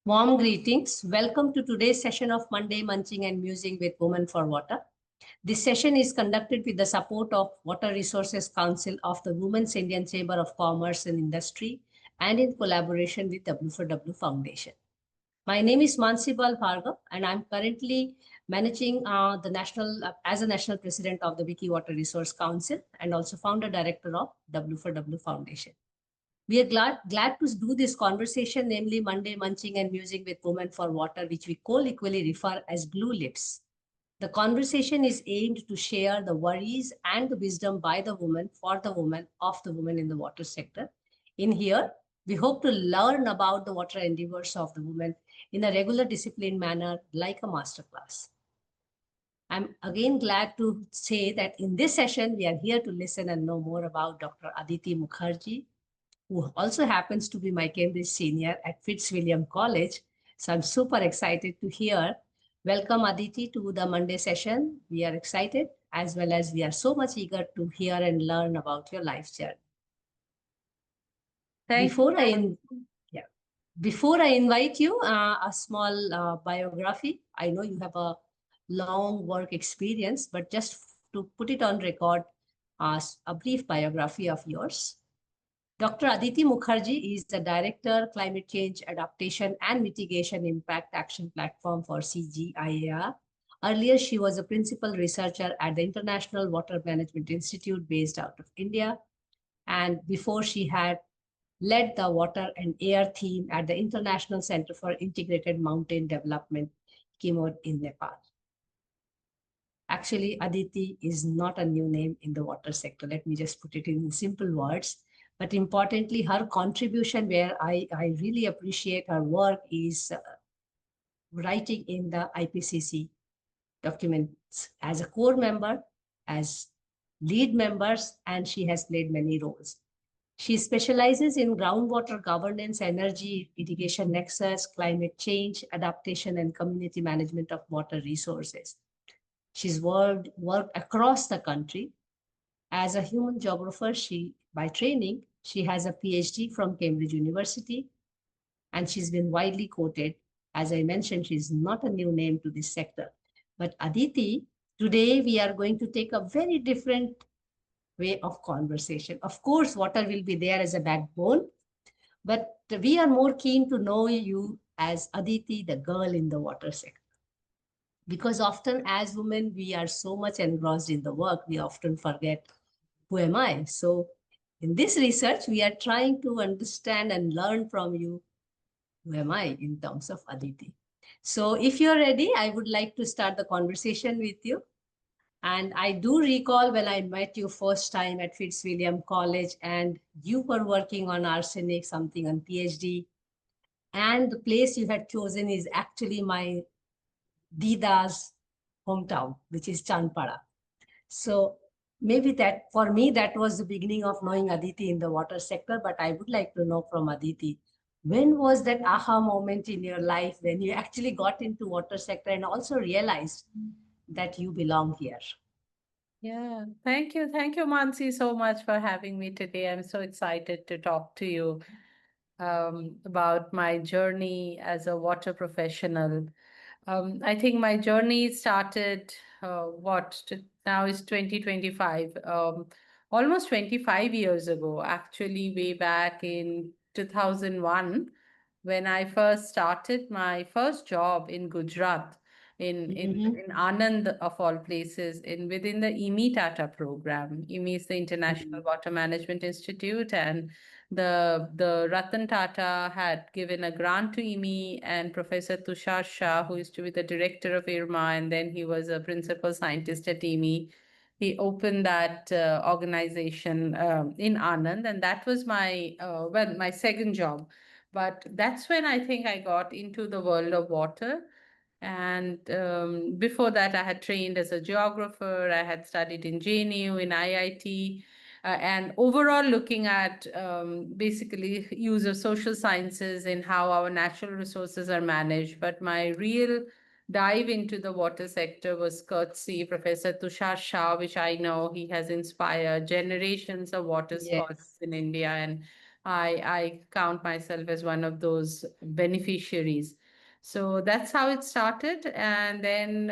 Warm greetings. Welcome to today's session of Monday Munching and Musing with Women for Water. This session is conducted with the support of Water Resources Council of the Women's Indian Chamber of Commerce and Industry and in collaboration with W4W Foundation. My name is Dr Bhargav and I'm currently managing as a national president of the Wiki Water Resource Council and also founder director of W4W Foundation. We are glad to do this conversation, namely Monday Munching and Musing with Women for Water, which we colloquially refer as Blue Lips. The conversation is aimed to share the worries and the wisdom by the woman, for the woman, of the woman in the water sector. In here, we hope to learn about the water endeavors of the woman in a regular disciplined manner, like a masterclass. I'm again glad to say that in this session, we are here to listen and know more about Dr. Aditi Mukherji, who also happens to be my Cambridge senior at Fitzwilliam College. So I'm super excited to hear. Welcome, Aditi, to the Monday session. We are excited, as well as we are so much eager to hear and learn about your life journey. Before I invite you, a small biography. I know you have a long work experience, but just to put it on record, a brief biography of yours. Dr. Aditi Mukherji is the Director, Climate Change Adaptation and Mitigation Impact Action Platform for CGIAR. Earlier, she was a principal researcher at the International Water Management Institute based out of India. And before, she had led the water and air theme at the International Center for Integrated Mountain Development, Kimod in Nepal. Actually, Aditi is not a new name in the water sector. Let me just put it in simple words. But importantly, her contribution, where I really appreciate her work, is writing in the IPCC documents as a core member, as lead members, and she has played many roles. She specializes in groundwater governance, energy, irrigation nexus, climate change, adaptation, and community management of water resources. She's worked across the country. As a human geographer, by training, she has a PhD from Cambridge University, and she's been widely quoted. As I mentioned, she's not a new name to this sector. But Aditi, today we are going to take a very different way of conversation. Of course, water will be there as a backbone, but we are more keen to know you as Aditi, the girl in the water sector. Because often as women, we are so much engrossed in the work, we often forget, who am I? So in this research, we are trying to understand and learn from you, who am I in terms of Aditi. So if you're ready, I would like to start the conversation with you. And I do recall when I met you first time at Fitzwilliam College and you were working on arsenic, something on PhD. And the place you had chosen is actually my Dida's hometown, which is Chandpada. So maybe that, for me, that was the beginning of knowing Aditi in the water sector. But I would like to know from Aditi, when was that aha moment in your life when you actually got into water sector and also realized that you belong here? Yeah, thank you. Thank you, Mansi, so much for having me today. I'm so excited to talk to you about my journey as a water professional. I think my journey started, now is 2025, almost 25 years ago, actually, way back in 2001, when I first started my first job in Gujarat, in Anand, of all places, within the IMI Tata program. IMI is the International Water Management Institute, and the Ratan Tata had given a grant to IMI, and Professor Tushar Shah, who used to be the director of IRMA, and then he was a principal scientist at IMI. He opened that organization in Anand, and that was my second job. But that's when I think I got into the world of water. And before that, I had trained as a geographer. I had studied in JNU, in IIT, and overall looking at basically use of social sciences in how our natural resources are managed. But my real dive into the water sector was courtesy Professor Tushar Shah, which I know he has inspired generations of water scholars in India. And I count myself as one of those beneficiaries. So that's how it started. And then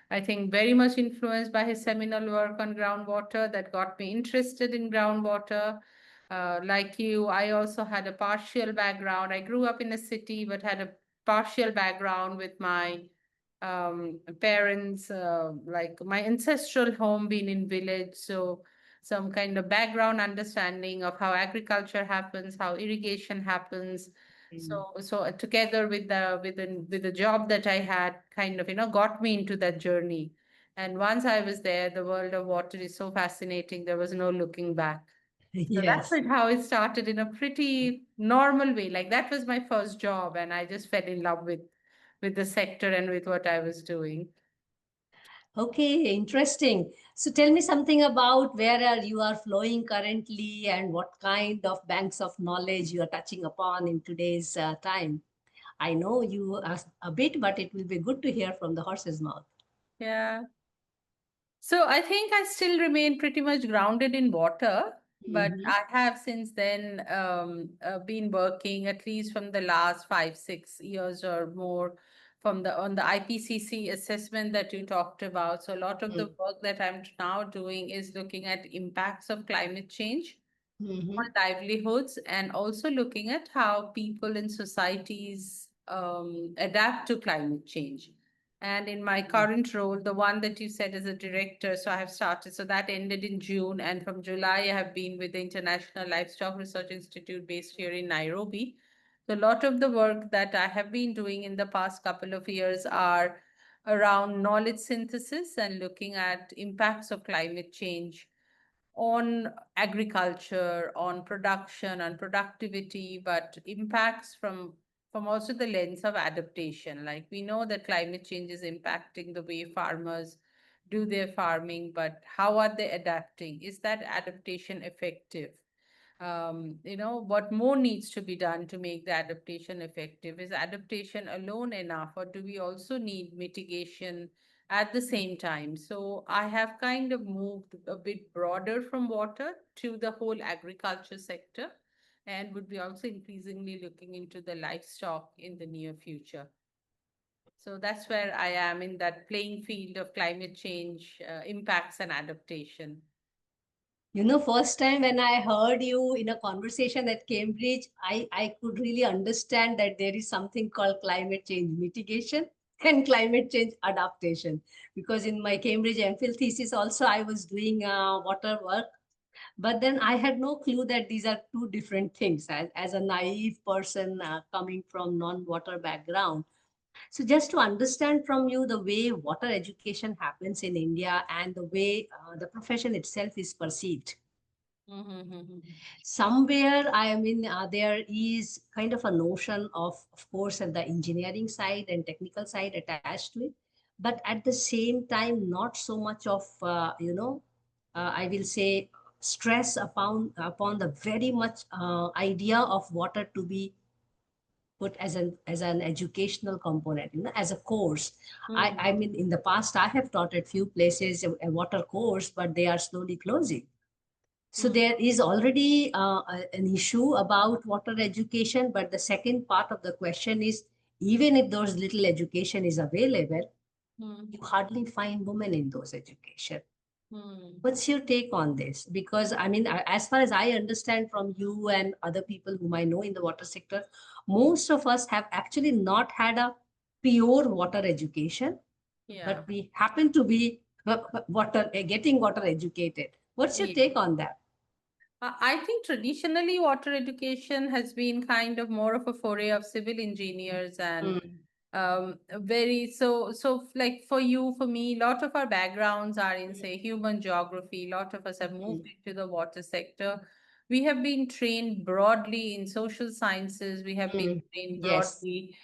I think very much influenced by his seminal work on groundwater that got me interested in groundwater. Like you, I also had a partial background. I grew up in a city, but had a partial background with my parents, like my ancestral home being in village. So some kind of background understanding of how agriculture happens, how irrigation happens. Mm. So together with the job that I had, kind of got me into that journey. And once I was there, the world of water is so fascinating. There was no looking back. So that's Yes. like how it started in a pretty normal way. Like that was my first job, and I just fell in love with the sector and with what I was doing. Okay, interesting. So tell me something about where you are flowing currently and what kind of banks of knowledge you are touching upon in today's time. I know you asked a bit, but it will be good to hear from the horse's mouth. Yeah. So I think I still remain pretty much grounded in water, but Mm-hmm. I have since then been working at least from the last 5, 6 years or more from the on the IPCC assessment that you talked about. So a lot of the work that I'm now doing is looking at impacts of climate change on Mm-hmm. livelihoods and also looking at how people in societies adapt to climate change. And in my current role, the one that you said as a director, so I have started, so that ended in June. And from July, I have been with the International Livestock Research Institute based here in Nairobi. So a lot of the work that I have been doing in the past couple of years are around knowledge synthesis and looking at impacts of climate change on agriculture, on production, on productivity, but impacts from also the lens of adaptation. Like we know that climate change is impacting the way farmers do their farming, but how are they adapting? Is that adaptation effective? What more needs to be done to make the adaptation effective? Is adaptation alone enough, or do we also need mitigation at the same time? So I have kind of moved a bit broader from water to the whole agriculture sector and would be also increasingly looking into the livestock in the near future. So that's where I am in that playing field of climate change, impacts and adaptation. You know, first time when I heard you in a conversation at Cambridge, I could really understand that there is something called climate change mitigation and climate change adaptation. Because in my Cambridge MPhil thesis also, I was doing water work. But then I had no clue that these are two different things. As a naive person coming from non-water background, so just to understand from you the way water education happens in India and the way the profession itself is perceived. Mm-hmm. Somewhere, I mean, there is kind of a notion of course, at the engineering side and technical side attached to it, but at the same time, not so much of, I will say, stress upon the very much idea of water to be put as an educational component, as a course. I mean, in the past I have taught at few places a water course, but they are slowly closing. So Mm-hmm. there is already an issue about water education, but the second part of the question is, even if those little education is available, you hardly find women in those education. Mm-hmm. What's your take on this? Because I mean, as far as I understand from you and other people whom I know in the water sector, most of us have actually not had a pure water education, Yeah. but we happen to be getting water educated. What's your Yeah. take on that? I think traditionally water education has been kind of more of a foray of civil engineers and Mm, very so like for you, for me, a lot of our backgrounds are in, mm, say, human geography. A lot of us have moved mm, into the water sector. We have been trained broadly in social sciences. We have been mm. trained Yes. broadly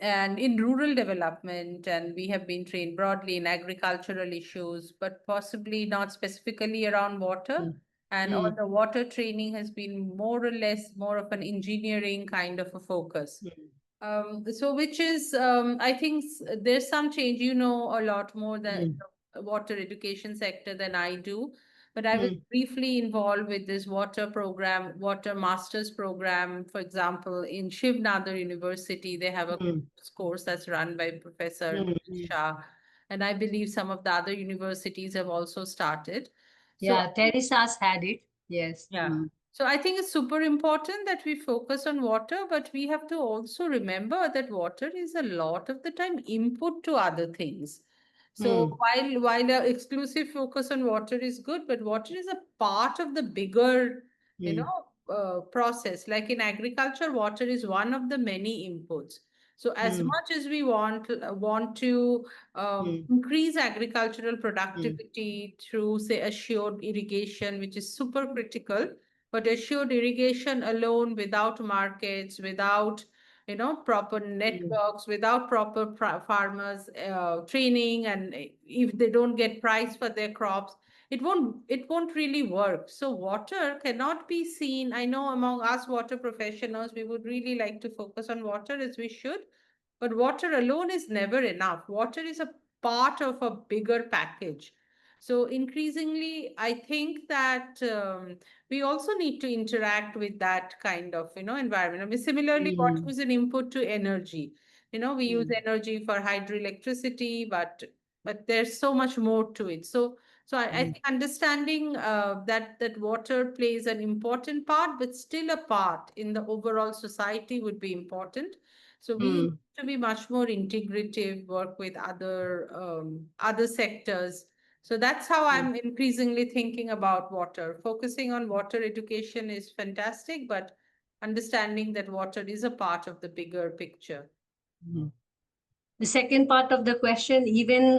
and in rural development, and we have been trained broadly in agricultural issues, but possibly not specifically around water. Mm, And all mm, the water training has been more or less more of an engineering kind of a focus. mm, So which is, I think there's some change. You know a lot more than mm, the water education sector than I do. but I was mm, briefly involved with this water program, water master's program. For example, in Shiv Nadar University, they have a mm, course that's run by Professor mm, mm. Shah, and I believe some of the other universities have also started. So Yeah, Teresa's had it. Yes. yeah. Mm, So I think it's super important that we focus on water, but we have to also remember that water is a lot of the time input to other things. So mm, while the exclusive focus on water is good, but water is a part of the bigger, mm, process. Like in agriculture, water is one of the many inputs. So as mm, much as we want to mm, increase agricultural mm, productivity through, say, assured irrigation, which is super critical. But assured irrigation alone, without markets, without proper mm, networks, without proper farmers training, and if they don't get price for their crops, it won't really work. So water cannot be seen. I know among us water professionals, we would really like to focus on water as we should, but water alone is never enough. Water is a part of a bigger package. So increasingly, I think that we also need to interact with that kind of environment. I mean, similarly, water mm, is an input to energy. We use mm, energy for hydroelectricity, but there's so much more to it. So I mm, think understanding that water plays an important part, but still a part in the overall society would be important. So we need mm, to be much more integrative, work with other sectors. So that's how mm, I'm increasingly thinking about water. Focusing on water education is fantastic, but understanding that water is a part of the bigger picture. mm. The second part of the question, even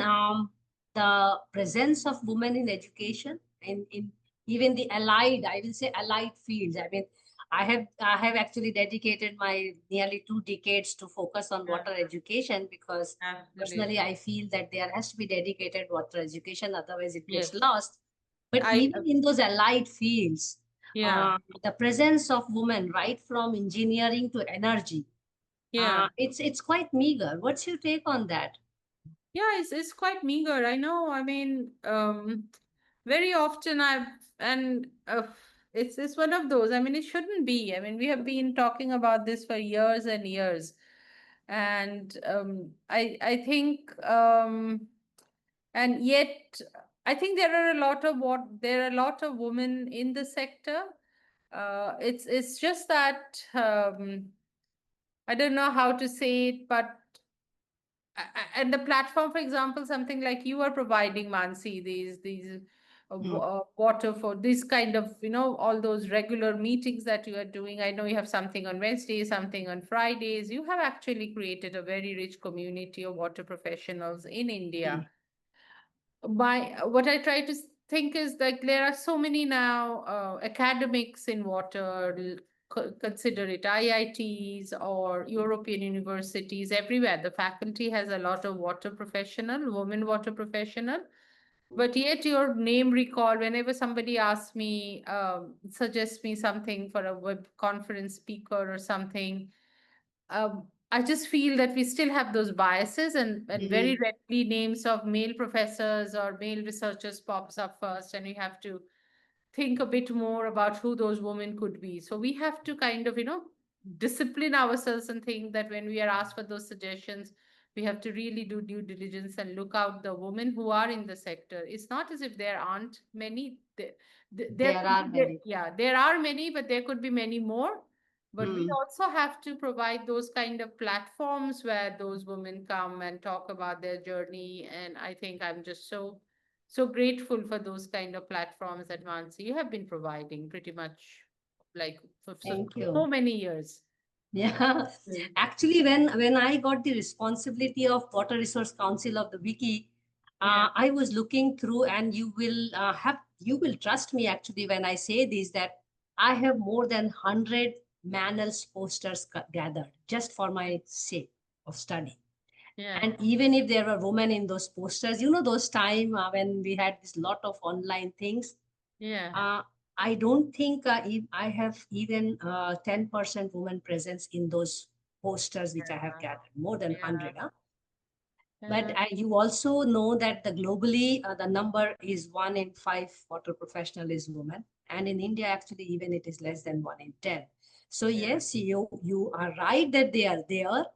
the presence of women in education, in even the allied, I will say allied fields. I mean, I have actually dedicated my nearly 2 decades to focus on Yeah, water education because personally absolutely. I feel that there has to be dedicated water education, otherwise it gets Yes. lost. But I even in those allied fields, Yeah. the presence of women, right from engineering to energy, Yeah. it's quite meager. What's your take on that? Yeah, it's quite meager. I know. I mean, very often it's one of those. I mean, it shouldn't be. I mean, we have been talking about this for years and years, and I think and yet I think there are a lot of women in the sector. It's just that I don't know how to say it, but and the platform, for example, something like you are providing, Mansi, these Mm, water for this kind of all those regular meetings that you are doing. I know you have something on Wednesdays, something on Fridays. You have actually created a very rich community of water professionals in India. mm, My What I try to think is like there are so many now academics in water. Consider it IITs or European universities everywhere. The faculty has a lot of water professional, women water professional. But yet your name recall, whenever somebody asks me, suggests me something for a web conference speaker or something, I just feel that we still have those biases, and very mm, readily names of male professors or male researchers pops up first, and we have to think a bit more about who those women could be. So we have to kind of, discipline ourselves and think that when we are asked for those suggestions, we have to really do due diligence and look out the women who are in the sector. It's not as if there aren't many. There there could are be, many. yeah, there are many, but there could be many more. But we Mm, also have to provide those kind of platforms where those women come and talk about their journey. And I think I'm just so grateful for those kind of platforms that Mansi you have been providing pretty much like for thank so you. many years. Yeah, Mm. actually, when I got the responsibility of Water Resource Council of the Wiki, Yeah, I was looking through, and you will trust me actually when I say this, that I have more than 100 Manels posters gathered just for my sake of study. yeah, And even if there were women in those posters, you know, those time when we had this lot of online things, yeah, uh, I don't think if I have even 10% woman presence in those posters which I have yeah, gathered, more than yeah, 100. Huh? But Yeah. you also know that the globally the number is 1 in 5 water professional is women, and in India actually even it is less than 1 in 10. So Yeah. yes, you are right that they are there,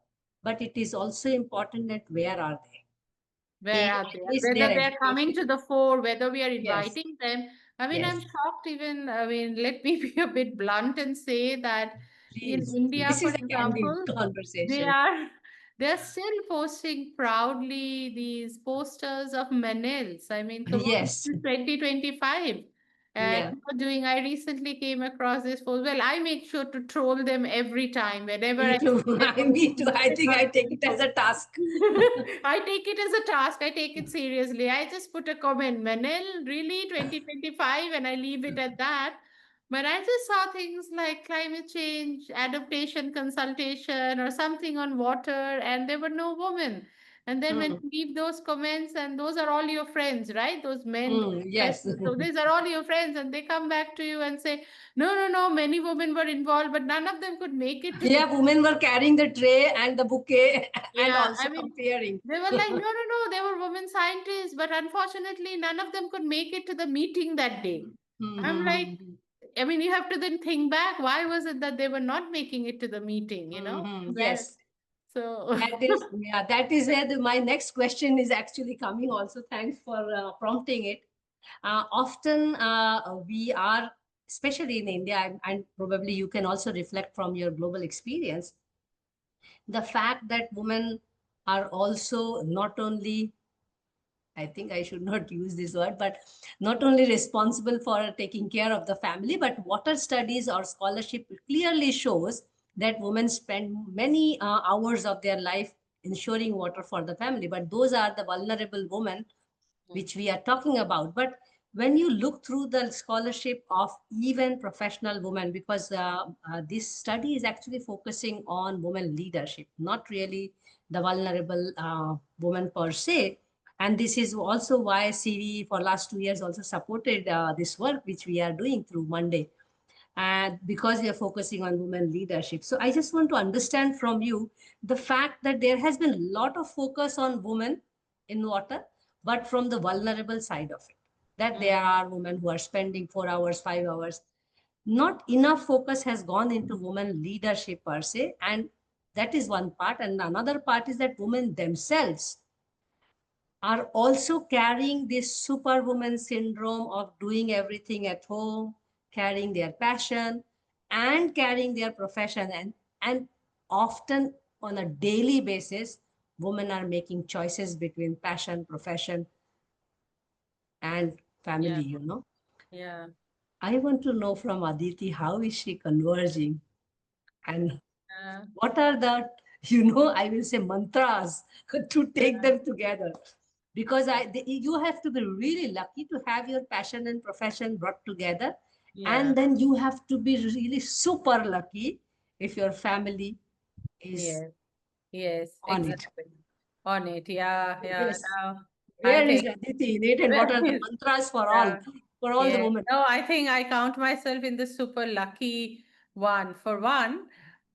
but it is also important that where are they? Where are they? At And least whether their they are coming education. to the fore, whether we are Yes, inviting them. I mean, I'm yes, shocked even, I mean, let me be a bit blunt and say that in please. India, This for is a candid example, they conversation. are they're still posting proudly these posters of Manils. I mean, come on, Yes, this is 2025. And yeah. you're doing, I recently came across this post. Well, I make sure to troll them every time whenever Me I too. see them Me too. I think I take it as posting. a task. I take it as a task. I take it seriously. I just put a comment, Manil, really 2025, and I leave it at that. But I just saw things like climate change, adaptation consultation, or something on water, and there were no women. And then when Mm, you leave those comments, and those are all your friends, right? Those men, those yes. professionals. So these are all your friends, and they come back to you and say, no, no, no, many women were involved, but none of them could make it to the. Yeah, women were carrying the tray and the bouquet and Yeah, also I mean, appearing. they were like, no, no, no, they were women scientists, but unfortunately, none of them could make it to the meeting that day. I'm like, Mm-hmm. I mean, you have to then think back, why was it that they were not making it to the meeting, you know? Mm-hmm. Well, Yes. so, That is, yeah, that is where my next question is actually coming also. Thanks for prompting it. Often we are, especially in India, and probably you can also reflect from your global experience, the fact that women are also not only, I think I should not use this word, but not only responsible for taking care of the family, but water studies or scholarship clearly shows that women spend many hours of their life ensuring water for the family. But those are the vulnerable women which we are talking about. But when you look through the scholarship of even professional women, because this study is actually focusing on women leadership, not really the vulnerable woman per se. And this is also why CV for last 2 years also supported this work which we are doing through Monday, and because we are focusing on women leadership. So I just want to understand from you the fact that there has been a lot of focus on women in water, but from the vulnerable side of it, that there mm, are women who are spending 4 hours, 5 hours. Not enough focus has gone into women leadership per se, and that is one part. And another part is that women themselves are also carrying this superwoman syndrome of doing everything at home, carrying their passion and carrying their profession. And often on a daily basis, women are making choices between passion, profession, and family, yeah, you know. yeah, I want to know from Aditi, how is she converging? And yeah, what are the, I will say mantras to take them together? Because you have to be really lucky to have your passion and profession brought together. yeah, And then you have to be really super lucky if your family is yes, yes, on it. exactly. On it, yeah, yeah. Yes. Now, I Where is think. Aditi in it, and what are the mantras Yeah. for all the Yeah. women? No, I think I count myself in the super lucky one. For one,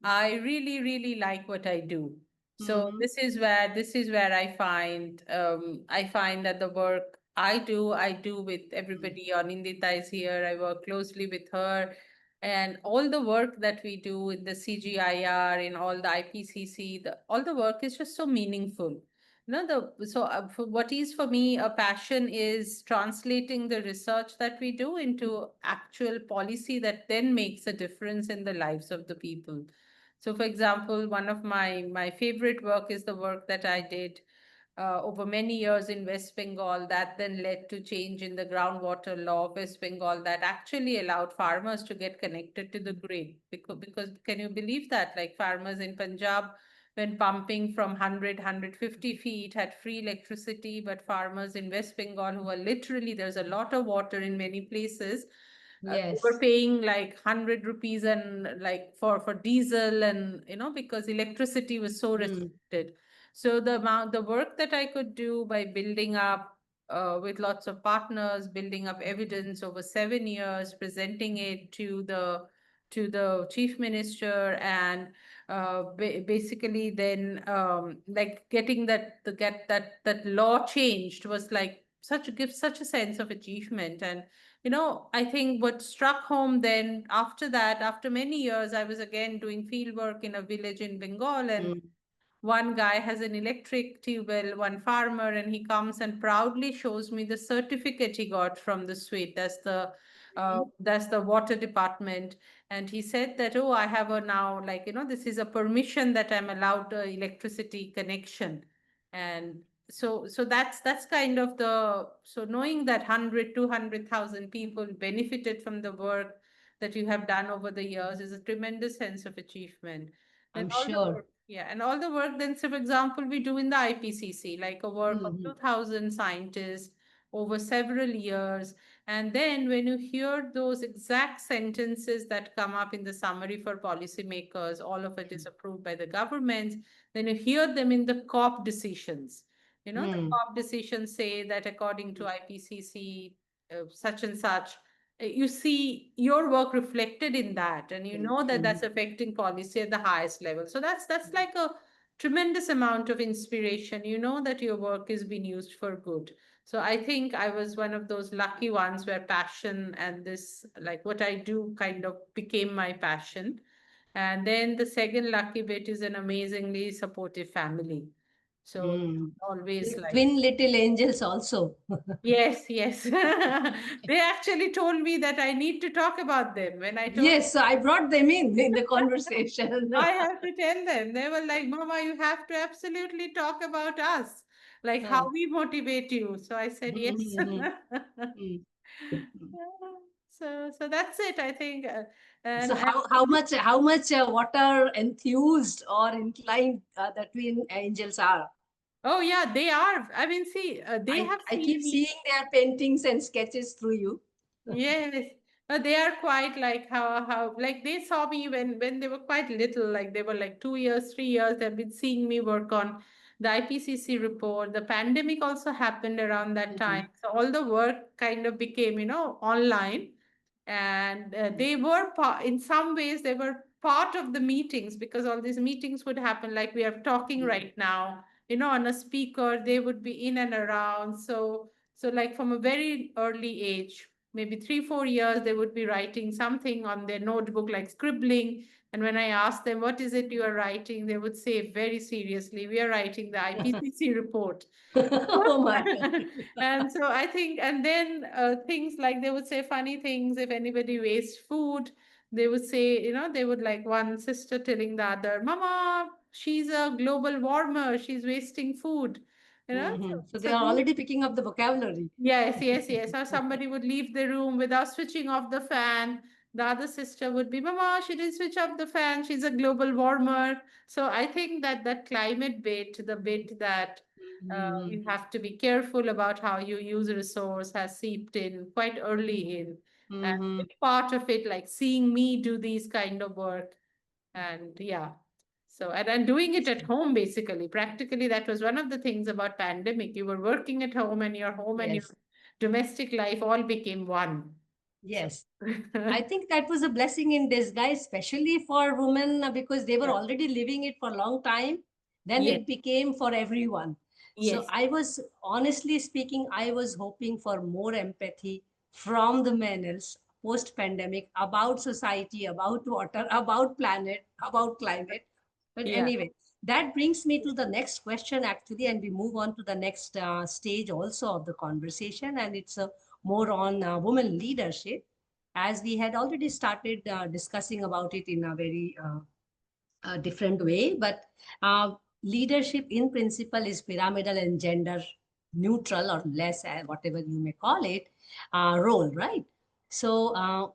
I really, really like what I do. So Mm-hmm. this is where I find that the work I do with everybody. Nindita is here. I work closely with her. And all the work that we do in the CGIR, in all the IPCC, all the work is just so meaningful. No, for what is for me a passion is translating the research that we do into actual policy that then makes a difference in the lives of the people. So, for example, one of my favorite work is the work that I did over many years in West Bengal that then led to change in the groundwater law of West Bengal that actually allowed farmers to get connected to the grid. Because can you believe that? Like farmers in Punjab, when pumping from 100, feet, had free electricity, but farmers in West Bengal, who are literally, there's a lot of water in many places, they were Yes. paying like 100 rupees and like for diesel, and because electricity was so Mm. restricted. So the work that I could do by building up with lots of partners, building up evidence over 7 years, presenting it to the chief minister, and basically then like getting that law changed was like gives such a sense of achievement. And I think what struck home then after that, after many years, I was again doing field work in a village in Bengal, and Mm. one guy has an electric tube well, one farmer, and he comes and proudly shows me the certificate he got from the suite. That's the water department. And he said that, oh, I have a now, like, this is a permission that I'm allowed electricity connection. And so that's kind of so knowing that 100, 200,000 people benefited from the work that you have done over the years is a tremendous sense of achievement. And I'm all the sure. work, yeah, and all the work then, so for example, we do in the IPCC, like a work of Mhm. 2,000 scientists over several years. And then when you hear those exact sentences that come up in the summary for policymakers, all of it is approved by the governments, then you hear them in the COP decisions. The Mm. COP decisions say that according to IPCC, such and such, you see your work reflected in that, and you know that Mm. that's affecting policy at the highest level. So that's like a tremendous amount of inspiration. You know that your work is being used for good. So I think I was one of those lucky ones where passion and this, like what I do, kind of became my passion. And then the second lucky bit is an amazingly supportive family. So Mm. always With like, twin little angels also. yes, yes. They actually told me that I need to talk about them. When I told Yes, so I brought them in the conversation. I have to tell them, they were like, Mama, you have to absolutely talk about us, like how Uh, we motivate you. So I said, yes. mhm, mhm, mhm. So that's it, I think. So And how much water enthused or inclined the twin angels are? oh yeah, they are. I mean, see, they I have I keep seen me. seeing their paintings and sketches through you. Yes, they are quite like how like they saw me when they were quite little, like they were like 2 years, 3 years. They've been seeing me work on the IPCC report. The pandemic also happened around that time, Mhm, so all the work kind of became online, and mhm, they were in some ways they were part of the meetings, because all these meetings would happen like we are talking mhm, right now. On a speaker, they would be in and around. So like from a very early age, maybe 3, 4 years, they would be writing something on their notebook, like scribbling. And when I asked them, what is it you are writing? They would say very seriously, we are writing the IPCC report. Oh my And so I think, and then things like they would say funny things if anybody wastes food. They would say, they would like one sister telling the other, Mama, she's a global warmer, she's wasting food. So, So they so are these already picking up the vocabulary. yes, yes, yes. Or somebody would leave the room without switching off the fan. The other sister would be, Mama, she didn't switch off the fan. She's a global warmer. So I think that that climate bit, the bit that Mhm, you have to be careful about how you use a resource, has seeped in quite early in. And mhm. it's part of it, like seeing me do these kind of work. And yeah. So, and doing it at Interesting. home, basically, practically, that was one of the things about pandemic. You were working at home and your Yes, domestic life all became one. So, yes. I think that was a blessing in disguise, especially for women, because they were yeah. already living it for a long time. Then Yes, it became for everyone. So yes, I was, honestly speaking, I was hoping for more empathy from the males post-pandemic about society, about water, about planet, about climate. But yeah, anyway, that brings me to the next question, actually, and we move on to the next stage also of the conversation, and it's more on women leadership, as we had already started discussing about it in a very different way. But leadership in principle is pyramidal and gender neutral, or less, whatever you may call it, role, right? So,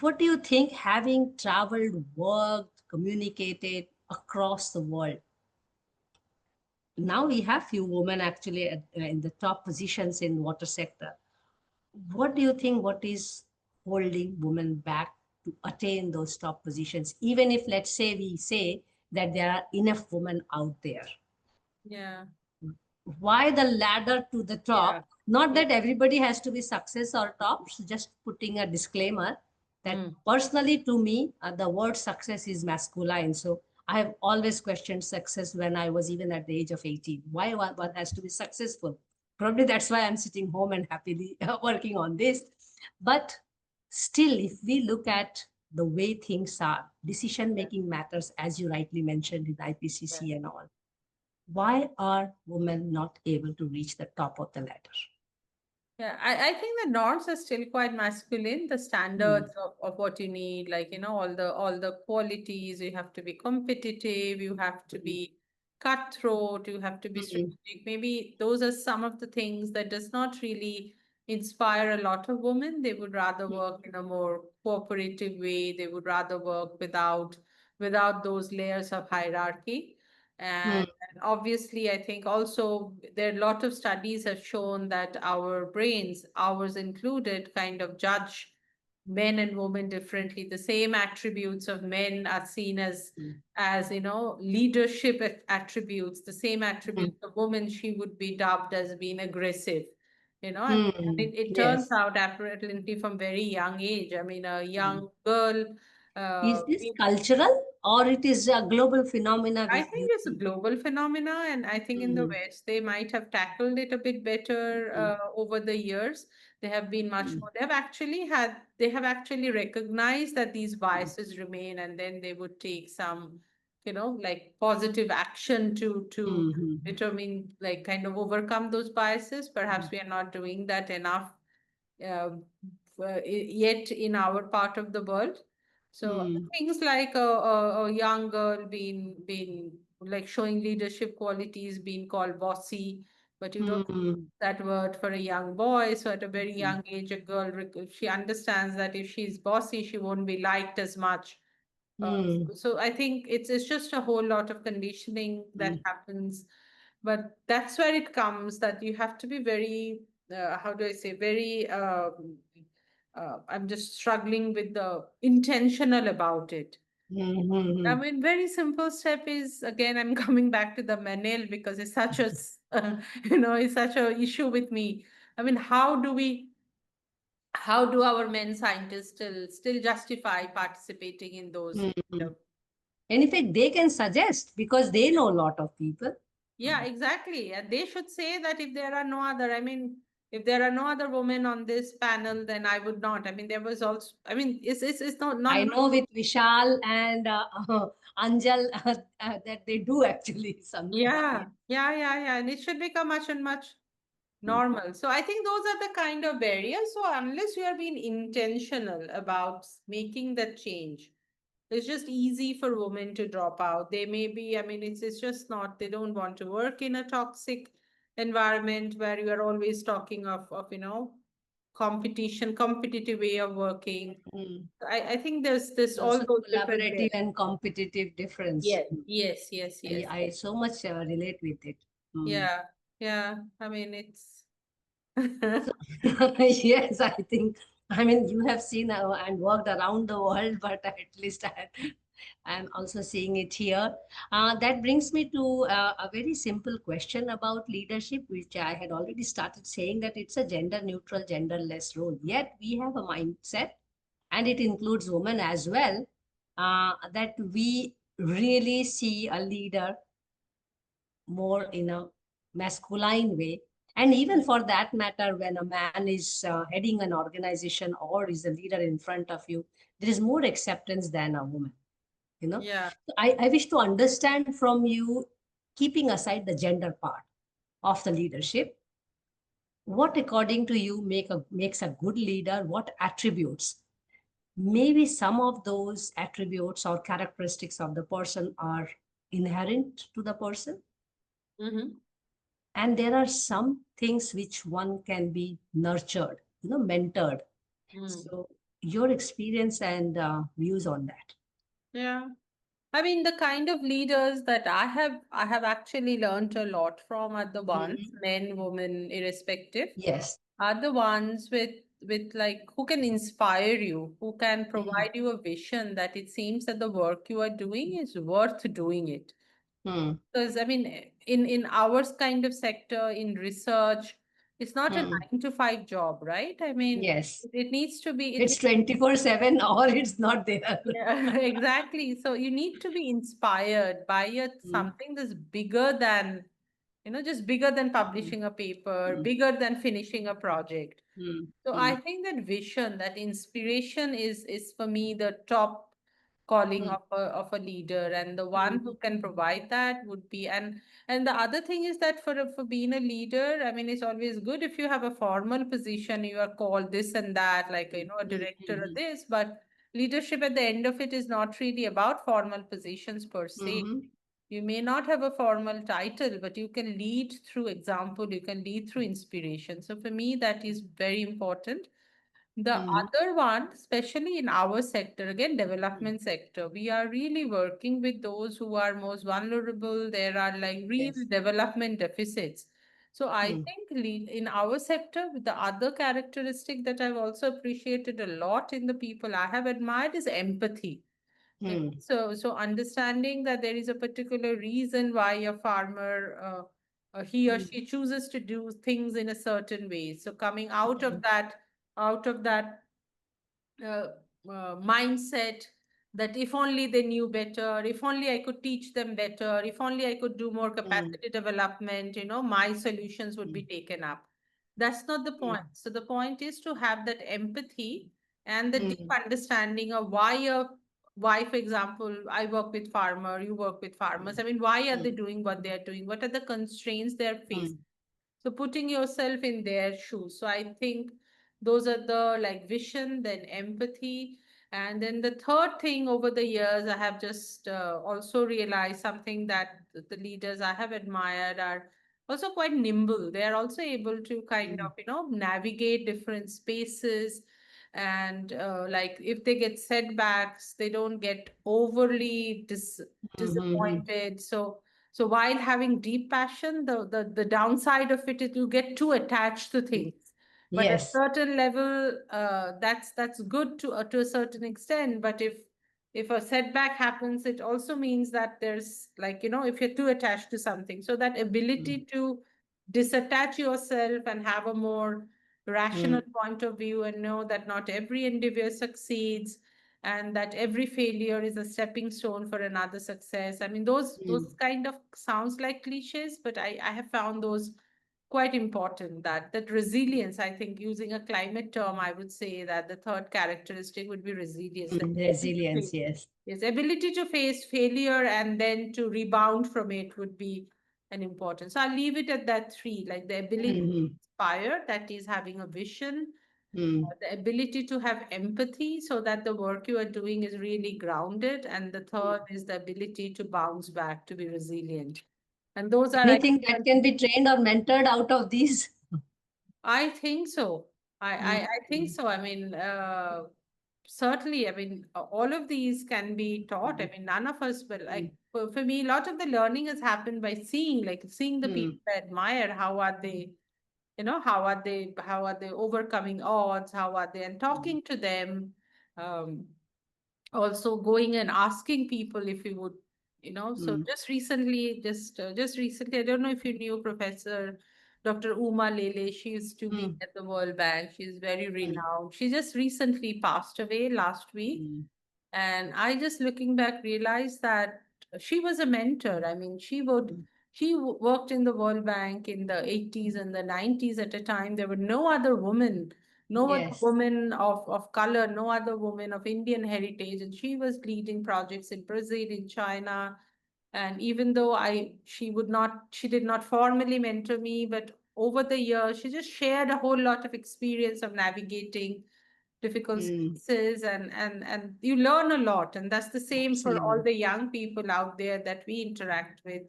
what do you think, having traveled, worked, communicated across the world? Now we have few women actually in the top positions in water sector. What do you think, what is holding women back to attain those top positions, even if, let's say, we say that there are enough women out there? yeah, Why the ladder to the yeah, top? Not yeah. that everybody has to be success or top, so just putting a disclaimer that Mm, personally to me, the word success is masculine. So I have always questioned success when I was even at the age of 18. Why one has to be successful? Probably that's why I'm sitting home and happily working on this. But still, if we look at the way things are, decision Yeah, making matters, as you rightly mentioned in yeah. IPCC and all. Why are women not able to reach the top of the ladder? Yeah, I think the norms are still quite masculine. The Hmm. standards of what you need, like, all the qualities, you have to be competitive, you have to Hmm. be cutthroat, you have to be Hmm. strategic. Maybe those are some of the things that does not really inspire a lot of women. They would rather work in a more cooperative way. They would rather work without those layers of hierarchy. Hmm. And obviously, I think also there are a lot of studies have shown that our brains, ours included, kind of judge men and women differently. The same attributes of men are seen Hmm. as leadership attributes. The same Hmm. attributes of women, she would be dubbed as being aggressive. And Hmm. it turns Yes. out apparently from very young age. I mean, a Hmm. young girl. Is this cultural or it is a global phenomena I which think you it's a think? global phenomena, and I think in the Hmm. West they might have tackled it a bit better Hmm. over the years. They have been much Hmm. more. They have actually recognized that these biases remain, and then they would take some, like positive action to Hmm. Hmm. determine, like, kind of overcome those biases. Hmm. Perhaps we are not doing that enough uh, yet in our part of the world. So Hmm. things like a young girl being like showing leadership qualities, being called bossy, but you don't use Hmm. that word for a young boy. So at a very Hmm. young age, a girl she understands that if she's bossy, she won't be liked as much. Uh, Hmm. so I think it's just a whole lot of conditioning Hmm. that happens, but that's where it comes that you have to be very how do I say very I'm just struggling with the intentional about it. Hmm. I Hmm. mean, very simple step is again, I'm coming back to the Manel because it's such a it's such a issue with me. I mean, how do our men scientists still justify participating in those Hmm. kind Hmm. of. And in fact, they can suggest because they know a lot of people. Yeah, exactly. And they should say that if there are no other, I mean, if there are no other women on this panel, then I would not. I mean, there was also, I mean, it's I not. know with Vishal and Anjal that they do actually something. Yeah, yeah, yeah, yeah. And it should become much and much Hmm. normal. So I think those are the kind of barriers. So unless you are being intentional about making that change, it's just easy for women to drop out. They may be, I mean, it's just not, they don't want to work in a toxic environment where you are always talking of competition, competitive way of working. Hmm. I think there's this So, all so those different collaborative layers. and competitive difference. Yes, yes, yes, yes. I so much relate with it. Hmm. Yeah, yeah. I mean, it's So, yes, I think, I mean, you have seen and worked around the world, but at least I'm also seeing it here. That brings me to a very simple question about leadership, which I had already started saying that it's a gender neutral, genderless role. Yet we have a mindset, and it includes women as well, that we really see a leader more in a masculine way. And even for that matter, when a man is heading an organization or is a leader in front of you, there is more acceptance than a woman, you know. yeah. I wish to understand from you, keeping aside the gender part of the leadership, what according to you makes a good leader? What attributes? Maybe some of those attributes or characteristics of the person are inherent to the person, Mm-hmm. and there are some things which one can be nurtured, mentored. Mm. So your experience and views on that. Yeah. I mean, the kind of leaders that I have actually learned a lot from are the ones, Mhm. men, women, irrespective, Yes. are the ones with like who can inspire you, who can Mm. provide you a vision that it seems that the work you are doing is worth doing it. Mm. Because I mean, in our kind of sector, in research, it's not a Mm. 9 to 5 job, right? I mean, Yes. it needs to be, It's 24/7 or it's not there. yeah, exactly. So you need to be inspired by Mm, something that's bigger than, just bigger than mm, publishing a paper, mm, bigger than finishing a project. mm, So I mm, think that vision, that inspiration is for me the top calling mm, of a leader, and the one mm, who can provide that would be. And the other thing is that for being a leader, I mean, it's always good if you have a formal position, you are called this and that, like a mm, director or mm, this, but leadership at the end of it is not really about formal positions per se. mm, You may not have a formal title, but you can lead through example, you can lead through inspiration. So for me, that is very important. The mm, other one, especially in our sector, again, mm. development sector, we are really working with those who are most vulnerable. There are like real Yes. development deficits. So I Mm, think in our sector, the other characteristic that I've also appreciated a lot in the people I have admired is empathy. mm, So understanding that there is a particular reason why a farmer, he or mm, she chooses to do things in a certain way. So coming mm, out of that uh, mindset that if only they knew better, if only I could teach them better, if only I could do more mm, capacity development, my solutions would be mm, taken up. That's not the mm, point. So the point is to have that empathy and the deep mm, understanding of why, for example, I work with farmer, you work with farmers. mm, I mean, why are they mm, doing what they are doing? What are the constraints they're facing? mm, So putting yourself in their shoes. So I think those are the like vision, then empathy. And then the third thing over the years, I have just also realized something that the leaders I have admired are also quite nimble. They are also able to kind of, mm, navigate different spaces. And like if they get setbacks, they don't get overly mm, mm, disappointed. So while having deep passion, the downside of it is you get too attached to mm. things. But at Yes. certain level, that's good to a certain extent. But if a setback happens, it also means that there's like, if you're too attached to something. So that Mm, ability to disattach yourself and have a more rational mm, point of view and know that not every endeavor succeeds and that every failure is a stepping stone for another success. I mean, those mm, kind of sounds like cliches, but I have found those quite important. That resilience, I think, using a climate term, I would say that the third characteristic would be resilience. The mm. ability to Resilience, face, yes. yes, ability to face failure and then to rebound from it would be an important. So I'll leave it at that three, like the ability to Mm, inspire, that is having a vision, mm, the ability to have empathy so that the work you are doing is really grounded. And the third mm. is the ability to bounce back, to be resilient. And those are, Anything that can be trained or mentored out of these? I think so. Mm, I think mm, so. I mean, certainly, I mean, all of these can be taught. I mm, mean, none of us, but mm, like for me, a lot of the learning has happened by seeing the people mm, I admire. How are they? How are they overcoming odds? How are they? And mm, talking to them. Um, Also going and asking people if you would, so mm. just recently, I don't know if you knew Professor Dr. Uma Lele. She used to be Mm, at the World Bank. She's very mm, renowned. She just recently passed away last week. mm. And I just looking back realized that she was a mentor. I mean, Mm. worked in the World Bank in the 80s and the 90s. At a time there were no other women, no other Yes. woman of color, no other woman of Indian heritage. And she was leading projects in Brazil, in China. And even though she did not formally mentor me, but over the years, she just shared a whole lot of experience of navigating difficult Mm. spaces, and you learn a lot. And that's the same for all Absolutely. the young people out there that we interact with.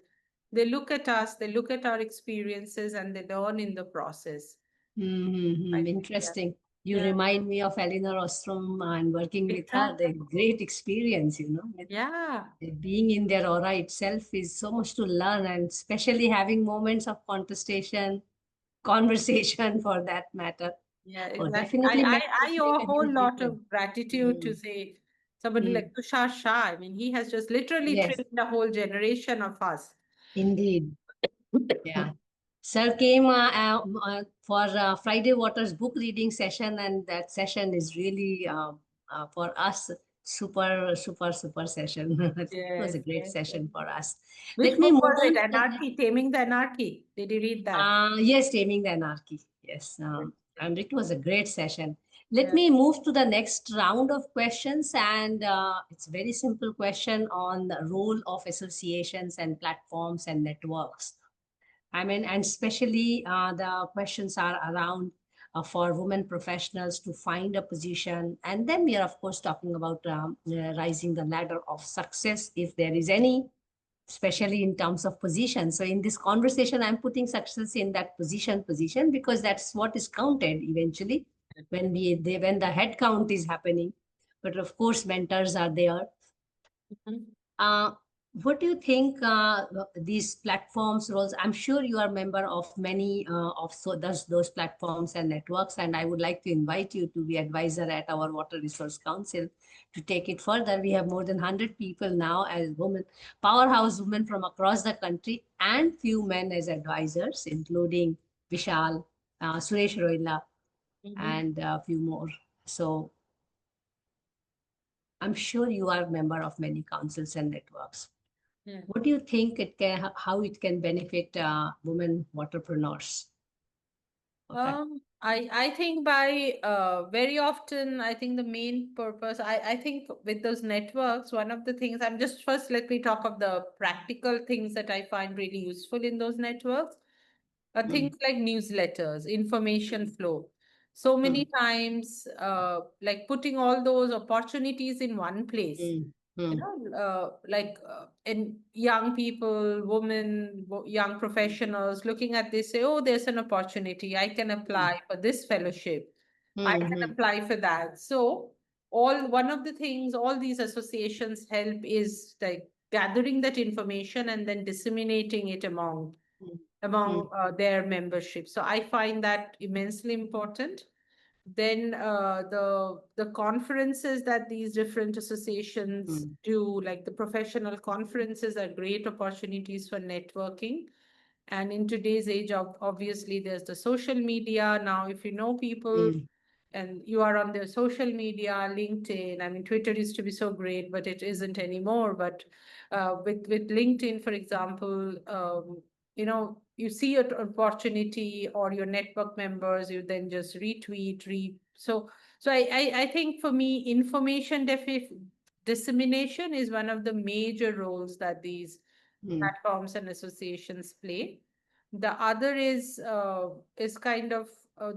They look at us, they look at our experiences, and they learn in the process. I Mm-hmm. think, yeah. Interesting. You Yeah. remind me of Elinor Ostrom and working with her. The Exactly. great experience, with Yeah. being in their aura itself is so much to learn, and especially having moments of contestation, conversation for that matter. Yeah, Oh, exactly. definitely I mentors owe make a a whole huge lot difference. of gratitude to Mm, say somebody mm. like Tushar Shah. I mean, he has just literally Yes, trained a whole generation of us. indeed. Yeah. Sir came for Friday Waters book reading session, and that session is really for us super session. It was Yes, a great yes, yes. session for us. Which Let me book move was it? on to the Anarchy, Taming the Anarchy. Did you read that? yes, Taming the Anarchy. Yes, Yes, yes. and it was a great session. Let Yeah. me move to the next round of questions, and it's a very simple question on the role of associations and platforms and networks. I mean, and especially the questions are around for women professionals to find a position. And then we are, of course, talking about rising the ladder of success, if there is any, especially in terms of position. So in this conversation, I'm putting success in that position, because that's what is counted eventually when when the head count is happening. But of course, mentors are there. Mhm. uh, what do you think these platforms roles? I'm sure you are a member of many of those platforms and networks, and I would like to invite you to be advisor at our Water Resource Council to take it further. We have more than 100 people now as women, powerhouse women from across the country, and few men as advisors, including Vishal, Suresh Roila, Mhm. and a few more. So I'm sure you are a member of many councils and networks. Yeah. What do you think it can, how it can benefit women entrepreneurs? Okay. I think by very often I think the main purpose I think with those networks, one of the things, I'm just first let me talk of the practical things that I find really useful in those networks. Mm, Things like newsletters, information flow. So many mm, times, like putting all those opportunities in one place, mm, mm, like in young people, women, young professionals looking at this, say, oh, there's an opportunity. I can mm, apply for this fellowship. I mm, can mm, apply for that. So, one of the things all these associations help is like gathering that information and then disseminating it mm, among mm, their membership. So I find that immensely important. Then the conferences that these different associations mm, do, like the professional conferences, are great opportunities for networking. And in today's age, obviously, there's the social media. Now, if you know people mm, and you are on their social media, LinkedIn. I mean, Twitter used to be so great, but it isn't anymore. But with LinkedIn, for example, you see an opportunity or your network members, you then just retweet, so I think for me, information dissemination is one of the major roles that these mm, platforms and associations play. The other is kind of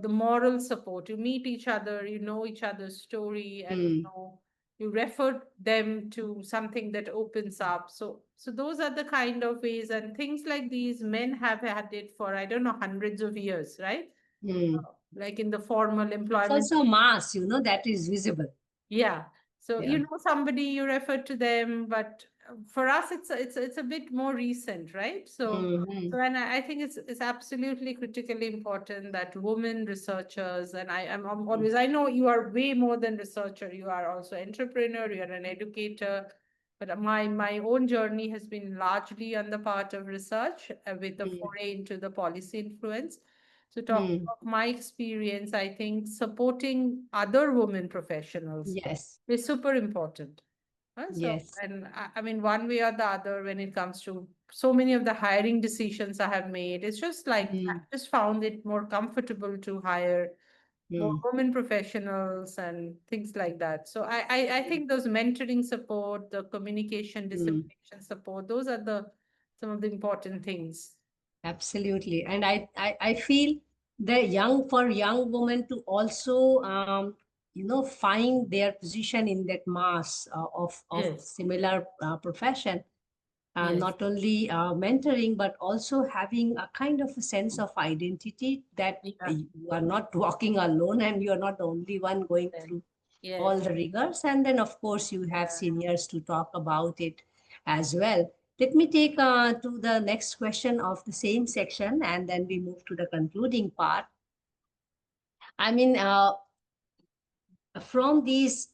the moral support. You meet each other, you know each other's story, and mm, you refer them to something that opens up. So those are the kind of ways, and things like these men have had it for, I don't know, hundreds of years, right? mm. Like in the formal It's employment. also mass, that is visible. Yeah. So Yeah. you know somebody, you refer to them, but for us, it's a bit more recent, right? So Mm, and I think it's absolutely critically important that women researchers, and I'm mm, always, I know you are way more than researcher. You are also entrepreneur. You are an educator. But my own journey has been largely on the part of research, with a mm, foray into the policy influence. So, talking mm. of my experience, I think supporting other women professionals Yes. is super important. So, Yes. and I mean, one way or the other, when it comes to so many of the hiring decisions I have made, it's just like I Mm, just found it more comfortable to hire more mm, women professionals and things like that. So, I mm, think those mentoring support, the communication mm. dissemination support, those are the some of the important things. Absolutely. And I feel that for young women to also, find their position in that mass of Yes, similar profession, yes, not only mentoring, but also having a kind of a sense of identity that yeah, you are not walking alone and you are not the only one going yes, through all yes. the rigors. And then, of course, you have Yeah. seniors to talk about it as well. Let me take to the next question of the same section, and then we move to the concluding part. I mean, from these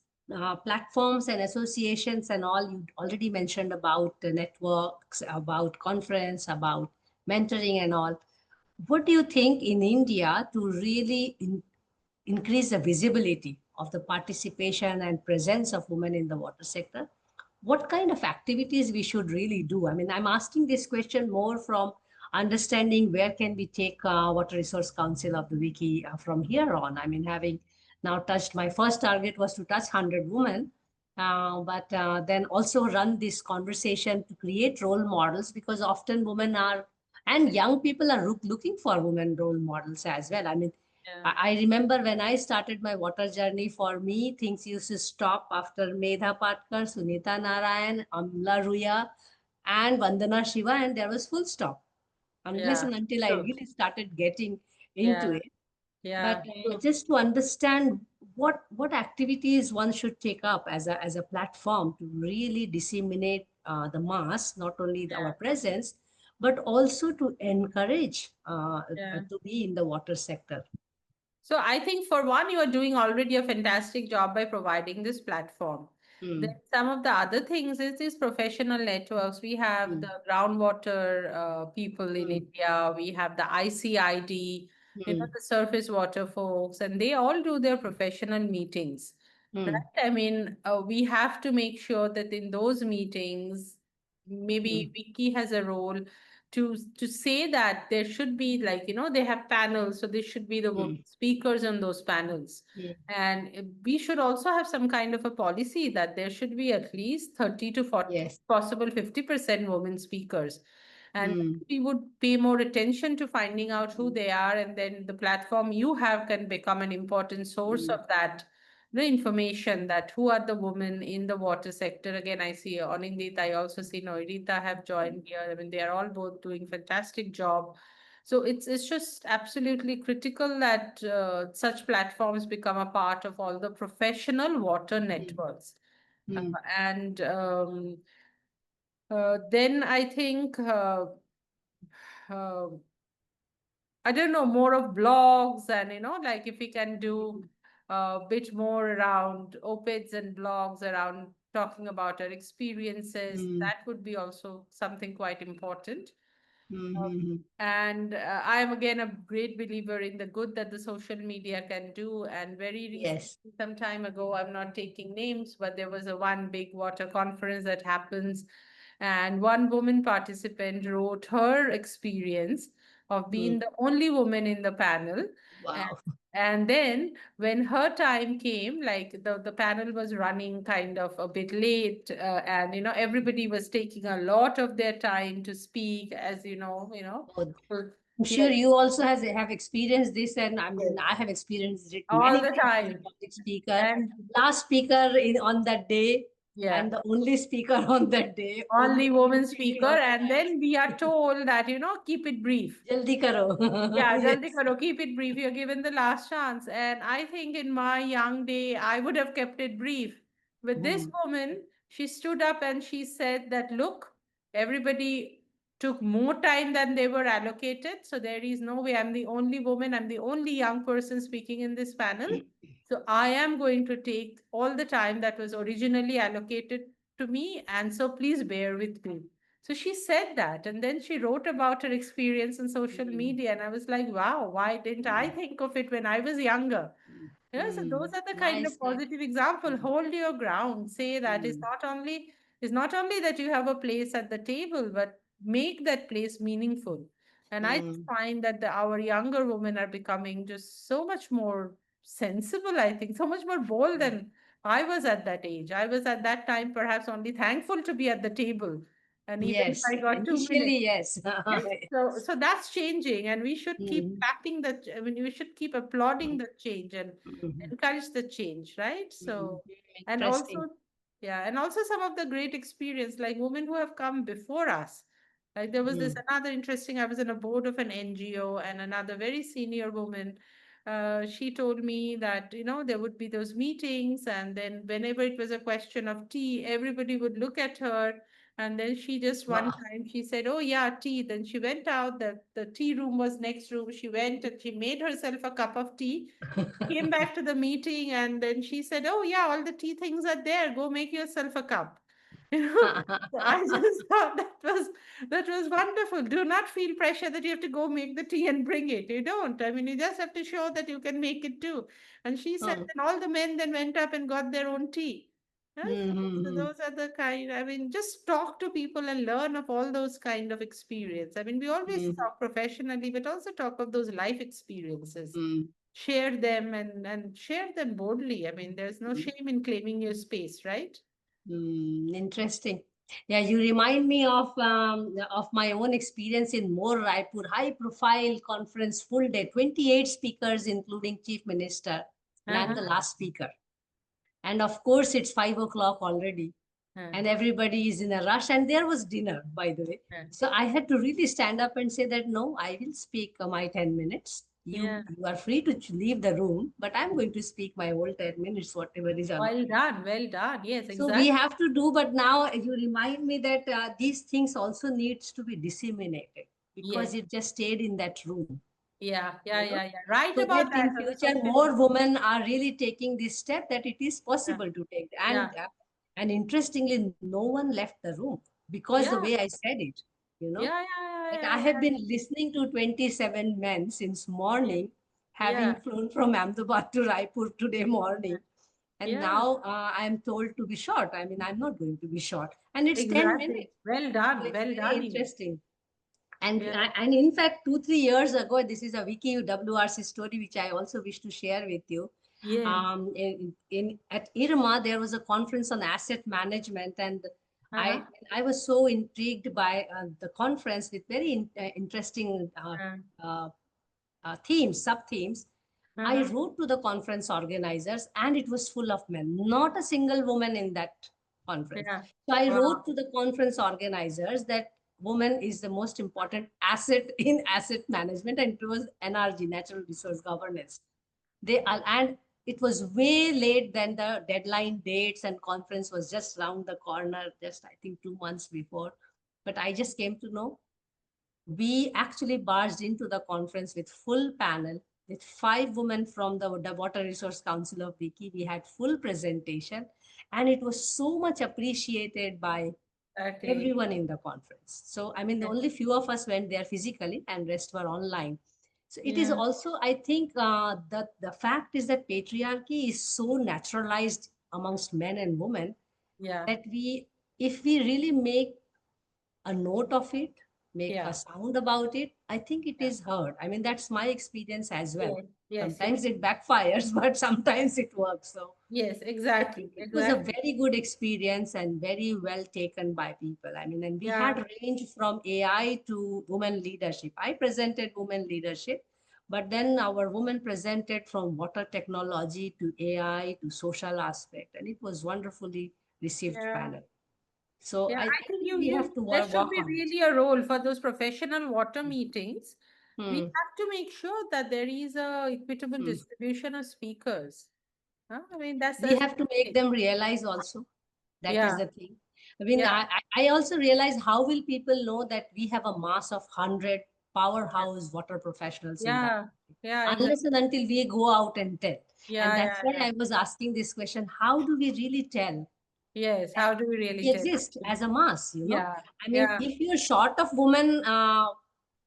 platforms and associations and all, you already mentioned about the networks, about conference, about mentoring and all. What do you think in India to really increase the visibility of the participation and presence of women in the water sector? What kind of activities we should really do? I mean, I'm asking this question more from understanding where can we take Water Resource Council of the Wiki from here on. I mean, having now touched, my first target was to touch 100 women, but then also run this conversation to create role models, because often women are, and young people are looking for women role models as well. I mean, Yeah, I remember when I started my water journey, for me, things used to stop after Medha Patkar, Sunita Narayan, Amla Ruya, and Vandana Shiva, and there was full stop. Unless yeah, and until I true. really started getting into Yeah, it. But yeah, just to understand what activities one should take up as a platform to really disseminate the mass, not only our yeah, presence, but also to encourage yeah. to be in the water sector. So I think for one, you are doing already a fantastic job by providing this platform. Then Mm, some of the other things is these professional networks. We have mm, the groundwater people in mm, India. We have the ICID, mm, the surface water folks, and they all do their professional meetings. Right? mm, I mean, we have to make sure that in those meetings, maybe mm, Vicky has a role to say that there should be, like, they have panels, so there should be the women mm, speakers on those panels. mm. And we should also have some kind of a policy that there should be at least 30 to 40, Yes. possible 50% women speakers. And Mm, we would pay more attention to finding out who mm, they are, and then the platform you have can become an important source mm, of that, the information that who are the women in the water sector. Again, I see Anindita, I also see Noirita have mm, joined here. I mean, they are all both doing fantastic job. So it's just absolutely critical that such platforms become a part of all the professional water mm, networks. Uh, mm, and then I think uh, I don't know, more of blogs, and like if we can do mm, a bit more around op-eds and blogs around talking about our experiences, mm, that would be also something quite important. mm, Uh, mm. and I am again a great believer in the good that the social media can do. And very Yes. recently, some time ago, I'm not taking names, but there was a one big water conference that happens, and one woman participant wrote her experience of being Mm. the only woman in the panel. And Wow. and then when her time came, like the panel was running kind of a bit late, and everybody was taking a lot of their time to speak, as Oh, so, I'm yes, sure you also have experienced this, and I mean, yes, I have experienced it all many the times as a time. public speaker. And Last speaker on that day, yeah, and the only speaker on that day, only only woman speaking speaker. on the And last. then we are told that, keep it brief. Jaldi karo. Yeah, jaldi Yes. karo, keep it brief. You're given the last chance. And I think in my young day, I would have kept it brief. With this Mm, woman, she stood up and she said that, look, everybody took more time than they were allocated. So there is no way. I'm the only woman, I'm the only young person speaking in this panel. So I am going to take all the time that was originally allocated to me. And so please bear with me. So she said that, and then she wrote about her experience on social mm, media. And I was like, wow, why didn't I mm, think of it when I was younger? mm, Yeah, so mm. those are the kind Nice, of nice. positive example. Mm, Hold your ground. Say that mm, it's not only that you have a place at the table, but make that place meaningful. And I just mm, find that our younger women are becoming just so much more sensible, I think, so much more bold mm. than I was at that age. I was at that time perhaps only thankful to be at the table. And even if Yes. I got 2 minutes. Initially, yes. Yes, so that's changing, and we should keep Mm, clapping that. I mean, we should keep applauding mm, the change and mm, encourage the change, right? mm. So, and Interesting. also, yeah, and also some of the great experience, like women who have come before us. Like there was this Mm. another interesting. I was on a board of an NGO, and another very senior woman. She told me that there would be those meetings, and then whenever it was a question of tea, everybody would look at her, and then she just one Wow. time she said, "Oh yeah, tea." Then she went out. The tea room was next room. She went and she made herself a cup of tea, came back to the meeting, and then she said, "Oh yeah, all the tea things are there. Go make yourself a cup." So I just thought that was wonderful. Do not feel pressure that you have to go make the tea and bring it. You don't. I mean, you just have to show that you can make it too. And she said Hmm. that all the men then went up and got their own tea. Right? So Hmm. those are the kind, I mean, just talk to people and learn of all those kind of experience. I mean, we always Hmm. talk professionally, but also talk of those life experiences. Hmm. Share them and share them boldly. I mean, there's no Hmm. shame in claiming your space, right? Interesting. Yeah, you remind me of my own experience in More Raipur, high profile conference, full day, 28 speakers, including Chief Minister, and I'm Uh-huh. the last speaker. And of course, it's 5 o'clock already, Uh, and everybody is in a rush. And there was dinner, by the way. uh, So I had to really stand up and say that no, I will speak my 10 minutes. You yeah. you are free to leave the room, but I'm going to speak my whole 10 minutes, whatever is Well allotted. done. Well done. Yes, So we exactly. have to do, but now you remind me that these things also needs to be disseminated because Yes. it just stayed in that room, Yeah. you Yeah. know, Yeah. Yeah. Right so about that that in on the future social more media. women are really taking this step that it is Yeah. possible to take. Yeah. And interestingly, no one left the room because the way Yeah. I said it, you know, Yeah. Yeah. that I Yeah. have been listening to 27 men since Yeah. morning, having Yeah. flown from Ahmedabad to Raipur today morning. And Yeah. now I am told to be short. I mean, I'm not going to be short. And it's 10 Exactly. minutes. Well So done. it's Well very done, you. interesting. Yeah. And in fact, 2 3 years ago, this is a Wiki WRC story which I also wish to share with you. Yes. In at IRMA there was a conference on asset management, and Uh-huh. I was so intrigued by the conference with very interesting Uh, themes, sub themes. I uh-huh. wrote to the conference organizers, and it was full of men, not a single woman in that conference. Yeah. So I wrote Wow. to the conference organizers that woman is the most important asset in asset management, and it was NRG, Natural Resource Governance. And it was way late than the deadline dates, and conference was just round the corner, just I think 2 months before. But I just came to know we actually barged into the conference with full panel with 5 women from the Water Resource Council of Wiki. We had full presentation, and it was so much appreciated by Exactly. everyone in the conference. So, I mean, the Yes. only few of us went there physically, and rest were online. So it is Yeah. also, I think, that the fact is that patriarchy is so naturalized amongst men and women Yeah. that if we really make a note of it, make a Yeah. sound about it, I think it Yeah. is heard. I mean, that's my experience as well. Yes. Yes. Yes. Sometimes it backfires, but sometimes it works. So Yes. I Exactly. think it was a Exactly. very good experience and very well taken by people. I mean, and we Yeah. had range from AI to women leadership. I presented women leadership, but then our women presented from water technology to AI to social aspect, and it was wonderfully received Yeah. panel. So Yeah, I I think think you we you have to there should work be on it. really a role for those professional water meetings. We Hmm. have to make sure that there is a equitable Hmm. distribution of speakers. Huh? I mean, We that's have to make them realize also. That is yeah, the thing. I mean, yeah, I also realize how will people know that we have a mass of 100 yeah, powerhouse water professionals in the yeah, country, yeah, unless and exactly. until we go out and tell. And Yeah, that's yeah, why yeah. I was asking this question: how do we really tell Yes, that how do we really we tell? exist as a mass, you know? Yeah, I mean, yeah, if you're short of women yeah.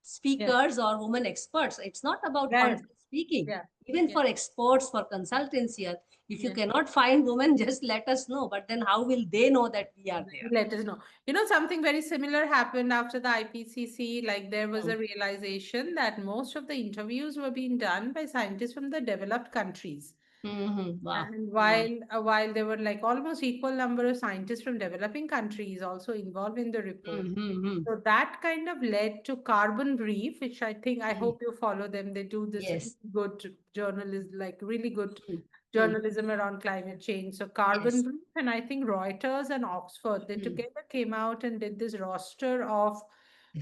speakers or women experts, it's not about Right. conference speaking. Yeah, Even yeah, for exports, for consultancy, if you yeah. cannot find women, just let us know. But then how will they know that we are there? Let us know. You know, something very similar happened after the IPCC. Like there was Hmm. a realization that most of the interviews were being done by scientists from the developed countries. Mm-hmm. Wow. And Hmm. while there were like almost equal number of scientists from developing countries also involved in the report. Mm-hmm. So that kind of led to Carbon Brief, which I Hmm. hope you follow them. They do this really Yes. good journalism, like really good Hmm. Hmm. journalism around climate change. So Carbon Yes. Brief and I think Reuters and Oxford, they Hmm. together came out and did this roster of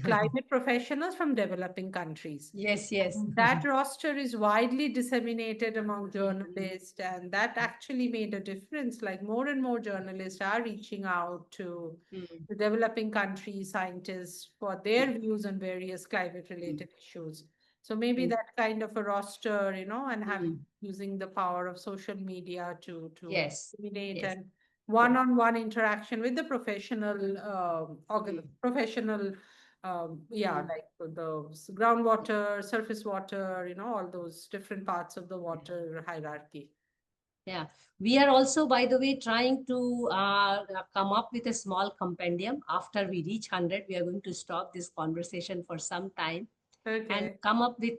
climate professionals from developing countries. Yes. Yes. That roster is widely disseminated among Hmm. journalists, and that actually made a difference. Like more and more journalists are reaching out to Hmm. the developing country scientists for Hmm. their views on various climate Hmm. related issues. So maybe Hmm. that kind of a roster, and having Hmm. using the power of social media to Yes. disseminate Yes. and Yeah. one-on-one interaction with the professional, Mm. professional, yeah, Mm. like the groundwater, surface water, all those different parts of the Yeah. water hierarchy. Yeah, we are also, by the way, trying to come up with a small compendium. After we reach 100, we are going to stop this conversation for some time and Okay. come up with,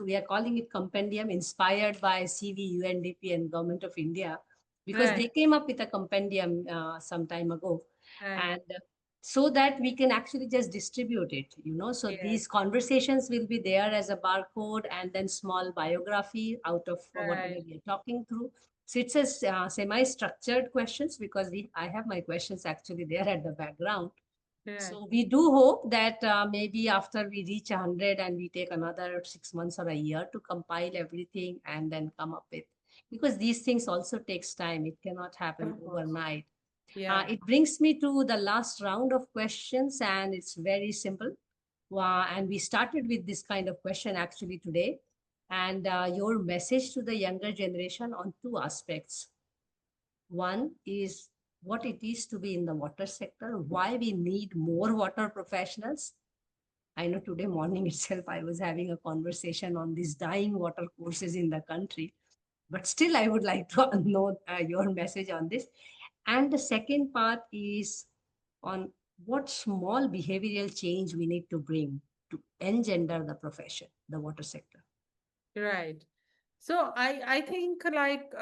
we are calling it compendium inspired by CV, UNDP and Government of India, because Right, they came up with a compendium some time ago. right. And so that we can actually just distribute it, so Yes, these conversations will be there as a barcode and then small biography out of whatever right, we are talking through. So it's a semi-structured questions, because I have my questions actually there at the background. right. So we do hope that maybe after we reach 100 and we take another 6 months or a year to compile everything and then come up with, because these things also takes time. It cannot happen Of course. overnight. Yeah. It brings me to the last round of questions, and it's very simple. And we started with this kind of question actually today. And your message to the younger generation on two aspects. One is what it is to be in the water sector, why we need more water professionals. I know today morning itself, I was having a conversation on these dying water courses in the country, but still, I would like to know your message on this. And the second part is on what small behavioral change we need to bring to engender the profession, the water sector. Right. So I think like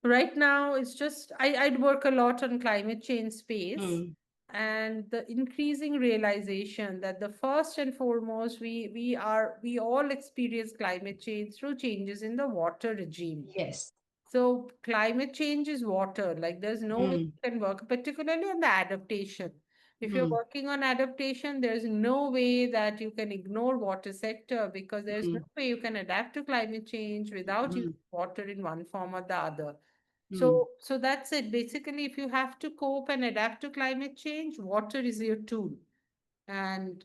right now it's just I'd work a lot on climate change space, Mm. and the increasing realization that the first and foremost we all experience climate change through changes in the water regime. Yes. So climate change is water. Like there's no way Mm. you can work, particularly on the adaptation. If you're Mm. working on adaptation, there's no way that you can ignore water sector, because there's no Mm. way you can adapt to climate change without using Mm. water in one form or the other. Mm. So that's it. Basically, if you have to cope and adapt to climate change, water is your tool. And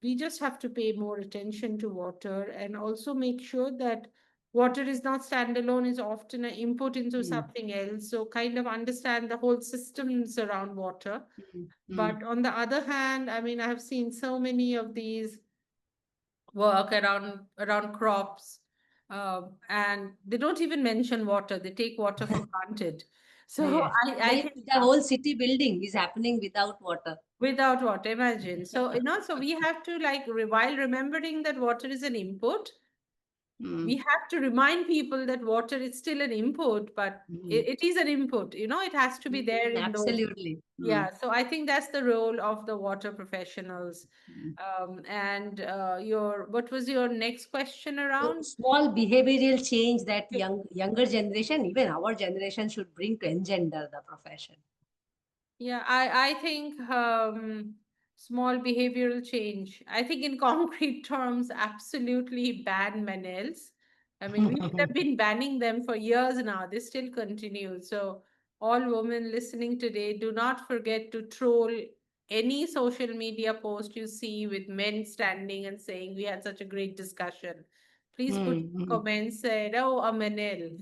we just have to pay more attention to water and also make sure that water is not standalone, is often an input into Mm. something else. So kind of understand the whole systems around water. Mm. Mm. But on the other hand, I mean, I have seen so many of these work around crops, and they don't even mention water. They take water for granted. So Yes. I Like think the whole city building is happening without water. without water, imagine. So so we have to like while remembering that water is an input, we Mm. have to remind people that water is still an input, but Mm. it is an input. It has to be there Mm. in those. Absolutely. Mm. Yeah, so I think that's the role of the water professionals. Mm. And what was your next question So around? small behavioral change that younger generation, even our generation, should bring to engender the profession. Yeah, I think small behavioral change. I think in concrete terms, absolutely ban manels. I mean, we would have been banning them for years now. They still continue. So all women listening today, do not forget to troll any social media post you see with men standing and saying we had such a great discussion. Please put Mm. Mm. comments said, oh, a manel,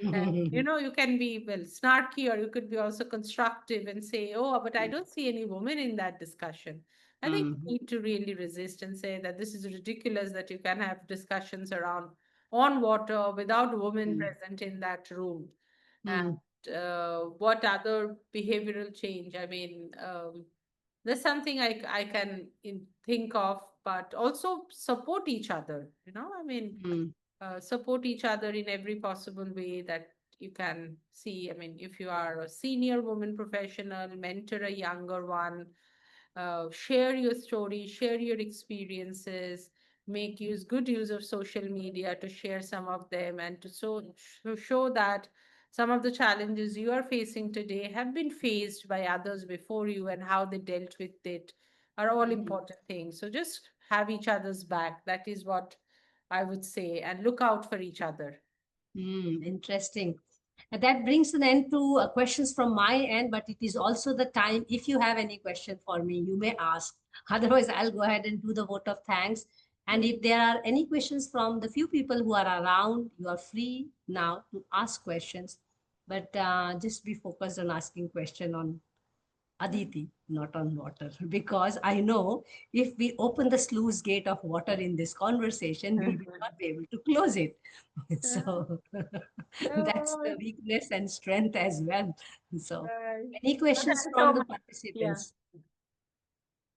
and Mm. you can be well snarky, or you could be also constructive and say, "Oh, but I don't see any woman in that discussion." I think Mm. you need to really resist and say that this is ridiculous that you can have discussions around on water without women Mm. present in that room. Mm. And what other behavioral change? I mean, there's something I can think of, but also support each other. I mean, Mm. support each other in every possible way that you can see. I mean, if you are a senior woman professional, mentor a younger one, share your story, share your experiences, make good use of social media to share some of them, and to show that some of the challenges you are facing today have been faced by others before you, and how they dealt with it are all Mm. important things. So just have each other's back. That is what I would say, and look out for each other. Mm. Interesting. And that brings an end to questions from my end, but it is also the time. If you have any question for me, you may ask. Otherwise, I'll go ahead and do the vote of thanks. And if there are any questions from the few people who are around, you are free now to ask questions. but just be focused on asking question on Aditi, not on water, because I know if we open the sluice gate of water in this conversation, we will not be able to close it. So that's Oh, the weakness and strength as well. So, right. any But questions I'm from so the much, yeah. participants?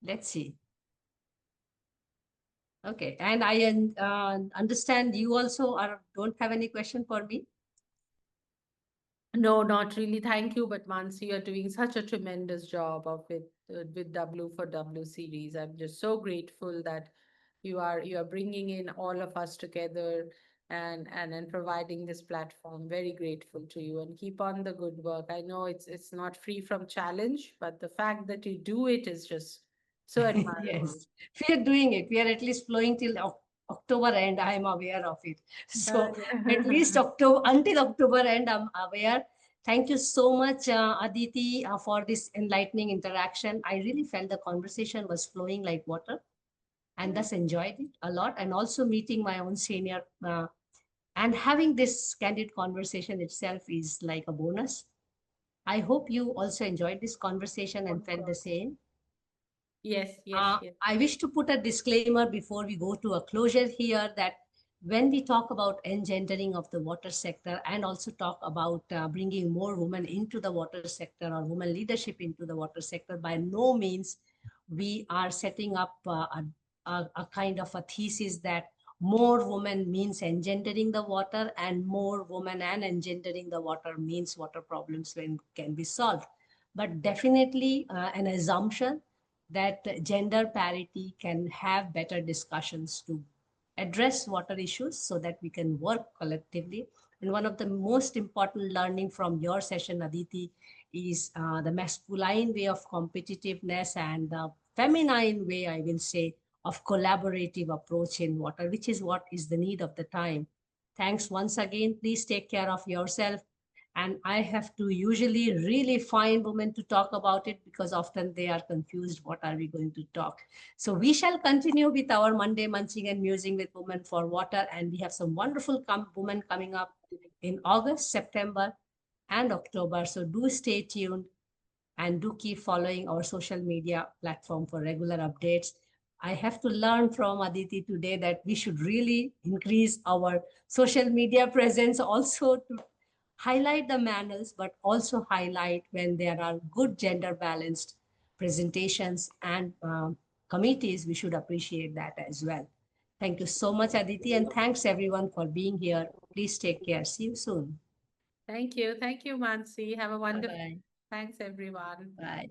Let's see. Okay, and I understand you also are don't have any question for me. No, not really. Thank you, but Mansi, you're doing such a tremendous job of it with W for W series. I'm just so grateful that you are bringing in all of us together and providing this platform. Very grateful to you, and keep on the good work. I know it's not free from challenge, but the fact that you do it is just so admirable. Yes, we are doing it. We are at least flowing till October end. I am aware of it. So at least Yeah. October until October end, I'm aware. Thank you so much, Aditi, for this enlightening interaction. I really felt the conversation was flowing like water, and thus enjoyed it a lot. And also meeting my own senior and having this candid conversation itself is like a bonus. I hope you also enjoyed this conversation and Of felt the course. same. Yes, yes, yes. I wish to put a disclaimer before we go to a closure here that when we talk about engendering of the water sector and also talk about bringing more women into the water sector or women leadership into the water sector, by no means we are setting up a kind of a thesis that more women means engendering the water and more women and engendering the water means water problems can be solved. But definitely an assumption that gender parity can have better discussions to address water issues so that we can work collectively. And one of the most important learning from your session, Aditi, is the masculine way of competitiveness and the feminine way, I will say, of collaborative approach in water, which is what is the need of the time. Thanks once again. Please take care of yourself. And I have to usually really find women to talk about it because often they are confused. What are we going to talk? So we shall continue with our Monday Munching and Musing with Women for Water. And we have some wonderful women coming up in August, September, and October. So do stay tuned and do keep following our social media platform for regular updates. I have to learn from Aditi today that we should really increase our social media presence also to highlight the manners, but also highlight when there are good gender balanced presentations and committees. We should appreciate that as well. Thank you so much, Aditi, and thanks everyone for being here. Please take care. See you soon. Thank you. Thank you, Mansi. Have a Bye wonderful. bye. Thanks, everyone. Bye.